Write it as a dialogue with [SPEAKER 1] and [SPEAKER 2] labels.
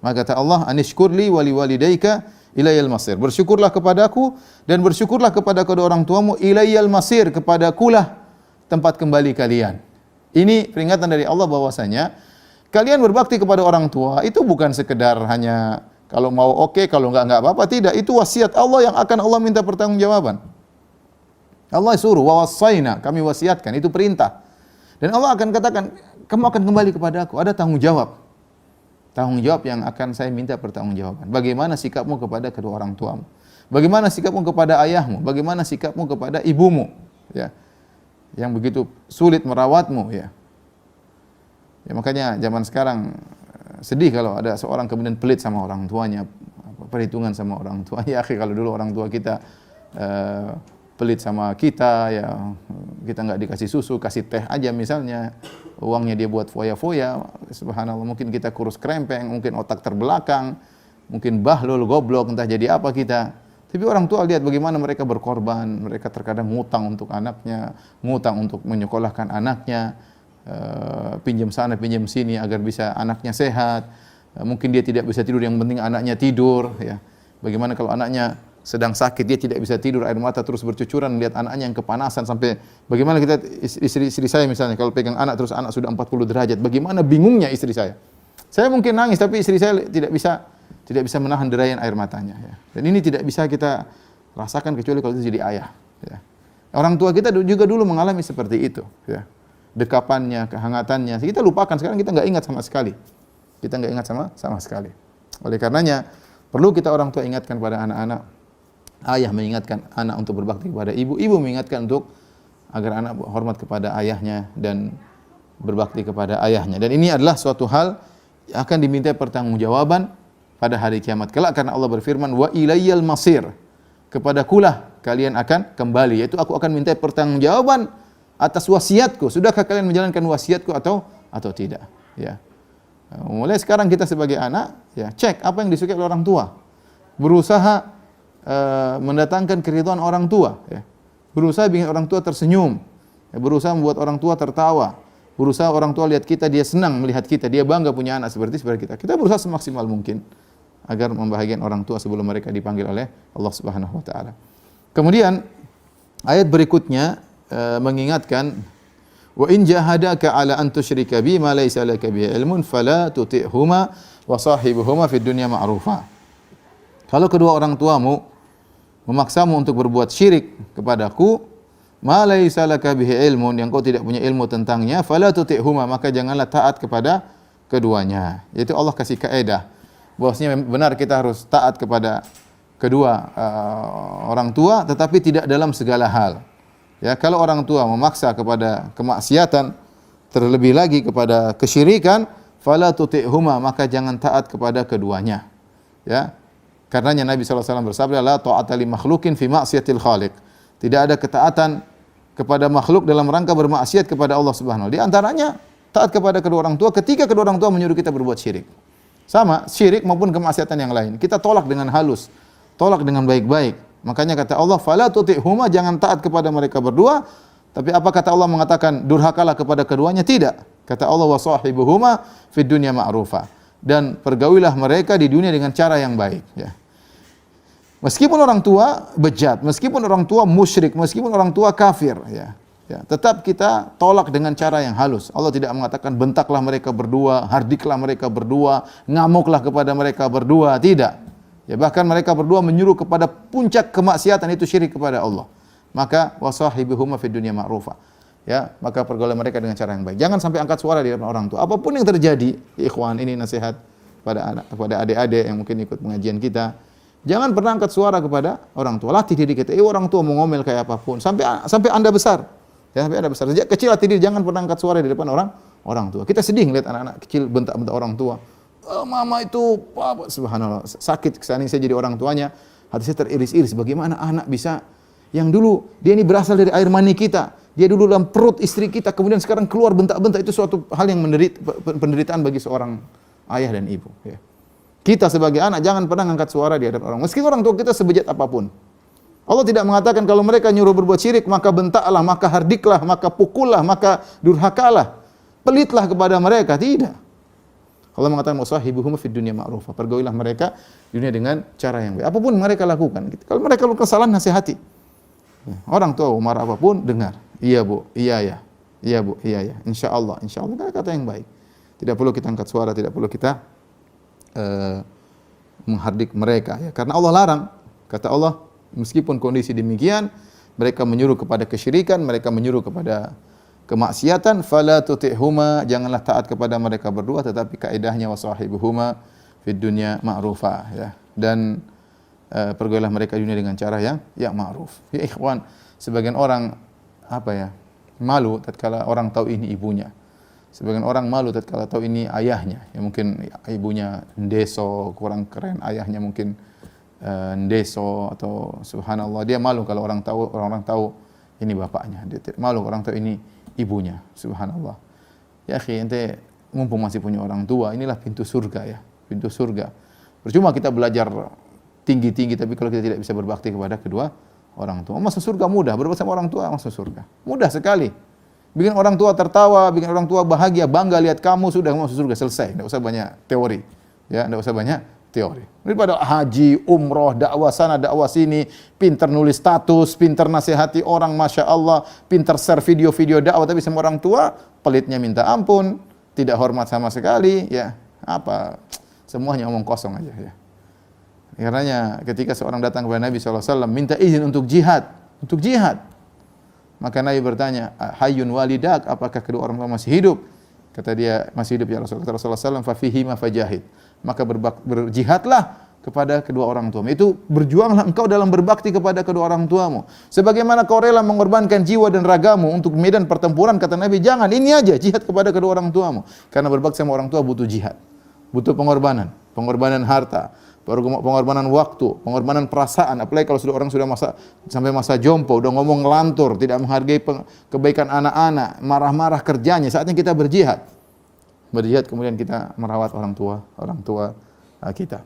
[SPEAKER 1] Maka kata Allah, anishkurli wali walidayka ilayal masir. Bersyukurlah kepadaku dan bersyukurlah kepada kedua orang tuamu, ilayal masir, kepadakulah tempat kembali kalian. Ini peringatan dari Allah bahwasanya kalian berbakti kepada orang tua itu bukan sekedar hanya kalau mau oke, kalau enggak apa-apa, tidak. Itu wasiat Allah yang akan Allah minta pertanggungjawaban. Allah suruh, wa wasaina, kami wasiatkan, itu perintah. Dan Allah akan katakan, kamu akan kembali kepada aku, ada tanggung jawab. Tanggung jawab yang akan saya minta pertanggungjawaban. Bagaimana sikapmu kepada kedua orang tuamu? Bagaimana sikapmu kepada ayahmu? Bagaimana sikapmu kepada ibumu? Ya. Yang begitu sulit merawatmu, ya. Ya makanya zaman sekarang sedih kalau ada seorang kemudian pelit sama orang tuanya, perhitungan sama orang tua. Ya, kalau dulu orang tua kita pelit sama kita, ya kita nggak dikasih susu, kasih teh aja misalnya, uangnya dia buat foya-foya, subhanallah, mungkin kita kurus krempeng, mungkin otak terbelakang, mungkin bahlul, goblok, entah jadi apa kita. Tapi orang tua lihat bagaimana mereka berkorban, mereka terkadang ngutang untuk anaknya, ngutang untuk menyekolahkan anaknya, pinjam sana, pinjam sini agar bisa anaknya sehat. Mungkin dia tidak bisa tidur, yang penting anaknya tidur, ya. Bagaimana kalau anaknya sedang sakit, dia tidak bisa tidur, air mata terus bercucuran melihat anaknya yang kepanasan, sampai bagaimana kita, istri saya misalnya kalau pegang anak terus anak sudah 40 derajat, bagaimana bingungnya istri saya. Saya mungkin nangis tapi istri saya tidak bisa menahan derayan air matanya, ya. Dan ini tidak bisa kita rasakan kecuali kalau itu jadi ayah, ya. Orang tua kita juga dulu mengalami seperti itu, ya. Dekapannya, kehangatannya, kita lupakan, sekarang kita nggak ingat sama sekali. Kita nggak ingat sama sekali. Oleh karenanya perlu kita orang tua ingatkan pada anak-anak. Ayah mengingatkan anak untuk berbakti kepada ibu, ibu mengingatkan untuk agar anak hormat kepada ayahnya dan berbakti kepada ayahnya. Dan ini adalah suatu hal yang akan diminta pertanggungjawaban pada hari kiamat kelak, karena Allah berfirman, wa ilayyal masir, kepadakulah kalian akan kembali, yaitu aku akan minta pertanggungjawaban atas wasiatku. Sudahkah kalian menjalankan wasiatku atau tidak, ya. Mulai sekarang kita sebagai anak, ya, cek apa yang disukai oleh orang tua. Berusaha mendatangkan keridhaan orang tua, ya. Berusaha bikin orang tua tersenyum, ya. Berusaha membuat orang tua tertawa, berusaha orang tua lihat kita, dia senang melihat kita, dia bangga punya anak seperti kita. Kita berusaha semaksimal mungkin agar membahagiakan orang tua sebelum mereka dipanggil oleh Allah Subhanahu wa taala. Kemudian ayat berikutnya mengingatkan, wa in jahadaka ala an tusyrika bi ma laysa laka bihi ilmun fala tuti'huma wa sahibuhuma fid dunya ma'rufa. Kalau kedua orang tuamu memaksamu untuk berbuat syirik kepadaku, ma laysa laka bihi ilmun, yang kau tidak punya ilmu tentangnya, fala tuti'huma, maka janganlah taat kepada keduanya. Yaitu Allah kasih kaidah bahwasanya benar kita harus taat kepada kedua orang tua, tetapi tidak dalam segala hal. Ya, kalau orang tua memaksa kepada kemaksiatan, terlebih lagi kepada kesyirikan, fala tuti'huma, maka jangan taat kepada keduanya. Ya. Karenanya Nabi SAW bersabda, la ta'ata li makhlukin fi ma'siyatil khaliq. Tidak ada ketaatan kepada makhluk dalam rangka bermaksiat kepada Allah Subhanahu wa taala. Di antaranya taat kepada kedua orang tua ketika kedua orang tua menyuruh kita berbuat syirik. Sama, syirik maupun kemaksiatan yang lain. Kita tolak dengan halus, tolak dengan baik-baik. Makanya kata Allah, fala tuti'huma, jangan taat kepada mereka berdua. Tapi apa kata Allah mengatakan durhakalah kepada keduanya? Tidak. Kata Allah, wa sahibuhuma fid dunya ma'rufa. Dan pergaulilah mereka di dunia dengan cara yang baik, ya. Meskipun orang tua bejat, meskipun orang tua musyrik, meskipun orang tua kafir, ya, tetap kita tolak dengan cara yang halus. Allah tidak mengatakan bentaklah mereka berdua, hardiklah mereka berdua, ngamuklah kepada mereka berdua, tidak. Ya, bahkan mereka berdua menyuruh kepada puncak kemaksiatan, itu syirik kepada Allah. Maka wasahibuhuma fid dunya ma'rufa. Ya, maka pergaulan mereka dengan cara yang baik. Jangan sampai angkat suara di depan orang tua. Apapun yang terjadi, ikhwan, ini nasihat pada anak, kepada adik-adik yang mungkin ikut pengajian kita. Jangan pernah angkat suara kepada orang tua. Latih diri kita. Orang tua mau ngomel kayak apapun sampai Anda besar. Ya, sampai Anda besar. Sejak kecil latih diri, jangan pernah angkat suara di depan orang tua. Kita sedih ngeliat anak-anak kecil bentak-bentak orang tua. Oh, mama itu apa? Subhanallah. Sakit kesana saya jadi orang tuanya. Hati saya teriris-iris. Bagaimana anak bisa yang dulu dia ini berasal dari air mani kita. Dia dulu dalam perut istri kita, kemudian sekarang keluar bentak-bentak. Itu suatu hal yang penderitaan bagi seorang ayah dan ibu, ya. Kita sebagai anak jangan pernah angkat suara di hadapan orang. Meskipun orang tua kita sebejat apapun. Allah tidak mengatakan kalau mereka nyuruh berbuat syirik, maka bentaklah, maka hardiklah, maka pukullah, maka durhakalah. Pelitlah kepada mereka. Tidak. Allah mengatakan wasahibuhum fid dunya ma'rufa. Pergaulilah mereka di dunia dengan cara yang baik. Apapun mereka lakukan. Gitu. Kalau mereka lakukan kesalahan, nasihati. Orang tua marah apapun, dengar. Iya bu, iya ya. Iya bu, iya ya. Insya Allah kata yang baik. Tidak perlu kita angkat suara, tidak perlu kita menghardik mereka. Ya. Karena Allah larang. Kata Allah, meskipun kondisi demikian, mereka menyuruh kepada kesyirikan, mereka menyuruh kepada kemaksiatan, fala tuti'huma, janganlah taat kepada mereka berdua, tetapi kaidahnya wasahibuhuma fid dunya ma'rufa, ya. Dan pergaulilah mereka di dunia dengan cara yang ma'ruf. Ya ikhwan, sebagian orang malu tatkala orang tahu ini ibunya. Sebagian orang malu tatkala tahu ini ayahnya. Ya mungkin ibunya ndeso, kurang keren, ayahnya mungkin ndeso atau subhanallah, dia malu kalau orang tahu ini bapaknya. Dia malu orang tahu ini ibunya, subhanallah. Ya akhi, ente mumpung masih punya orang tua, inilah pintu surga ya, pintu surga. Percuma kita belajar tinggi-tinggi tapi kalau kita tidak bisa berbakti kepada kedua orang tua. Masuk surga mudah, berbakti sama orang tua masuk surga. Mudah sekali. Bikin orang tua tertawa, bikin orang tua bahagia, bangga lihat kamu sudah masuk surga, selesai. Enggak usah banyak teori. Ya, enggak usah banyak teori. Daripada haji, umroh, dakwah sana, dakwah sini, pintar nulis status, pintar nasihati orang, masya Allah, pintar share video-video dakwah, tapi sama orang tua pelitnya minta ampun, tidak hormat sama sekali, ya semuanya omong kosong aja. Ya. Karenanya ketika seorang datang kepada Nabi SAW minta izin untuk jihad, maka Nabi bertanya, hayyun walidak, apakah kedua orang tua masih hidup? Kata dia, masih hidup ya Rasulullah. Kata Rasulullah SAW, fa fihima fajahid. Maka berjihadlah kepada kedua orang tuamu. Itu berjuanglah engkau dalam berbakti kepada kedua orang tuamu. Sebagaimana kau rela mengorbankan jiwa dan ragamu untuk medan pertempuran, kata Nabi, jangan, ini aja jihad kepada kedua orang tuamu. Karena berbakti sama orang tua butuh jihad. Butuh pengorbanan harta, pengorbanan waktu, pengorbanan perasaan. Apalagi kalau orang sudah sampai masa jompo, udah ngomong ngelantur, tidak menghargai kebaikan anak-anak, marah-marah kerjanya, saatnya kita berjihad. Berjihad kemudian kita merawat orang tua kita.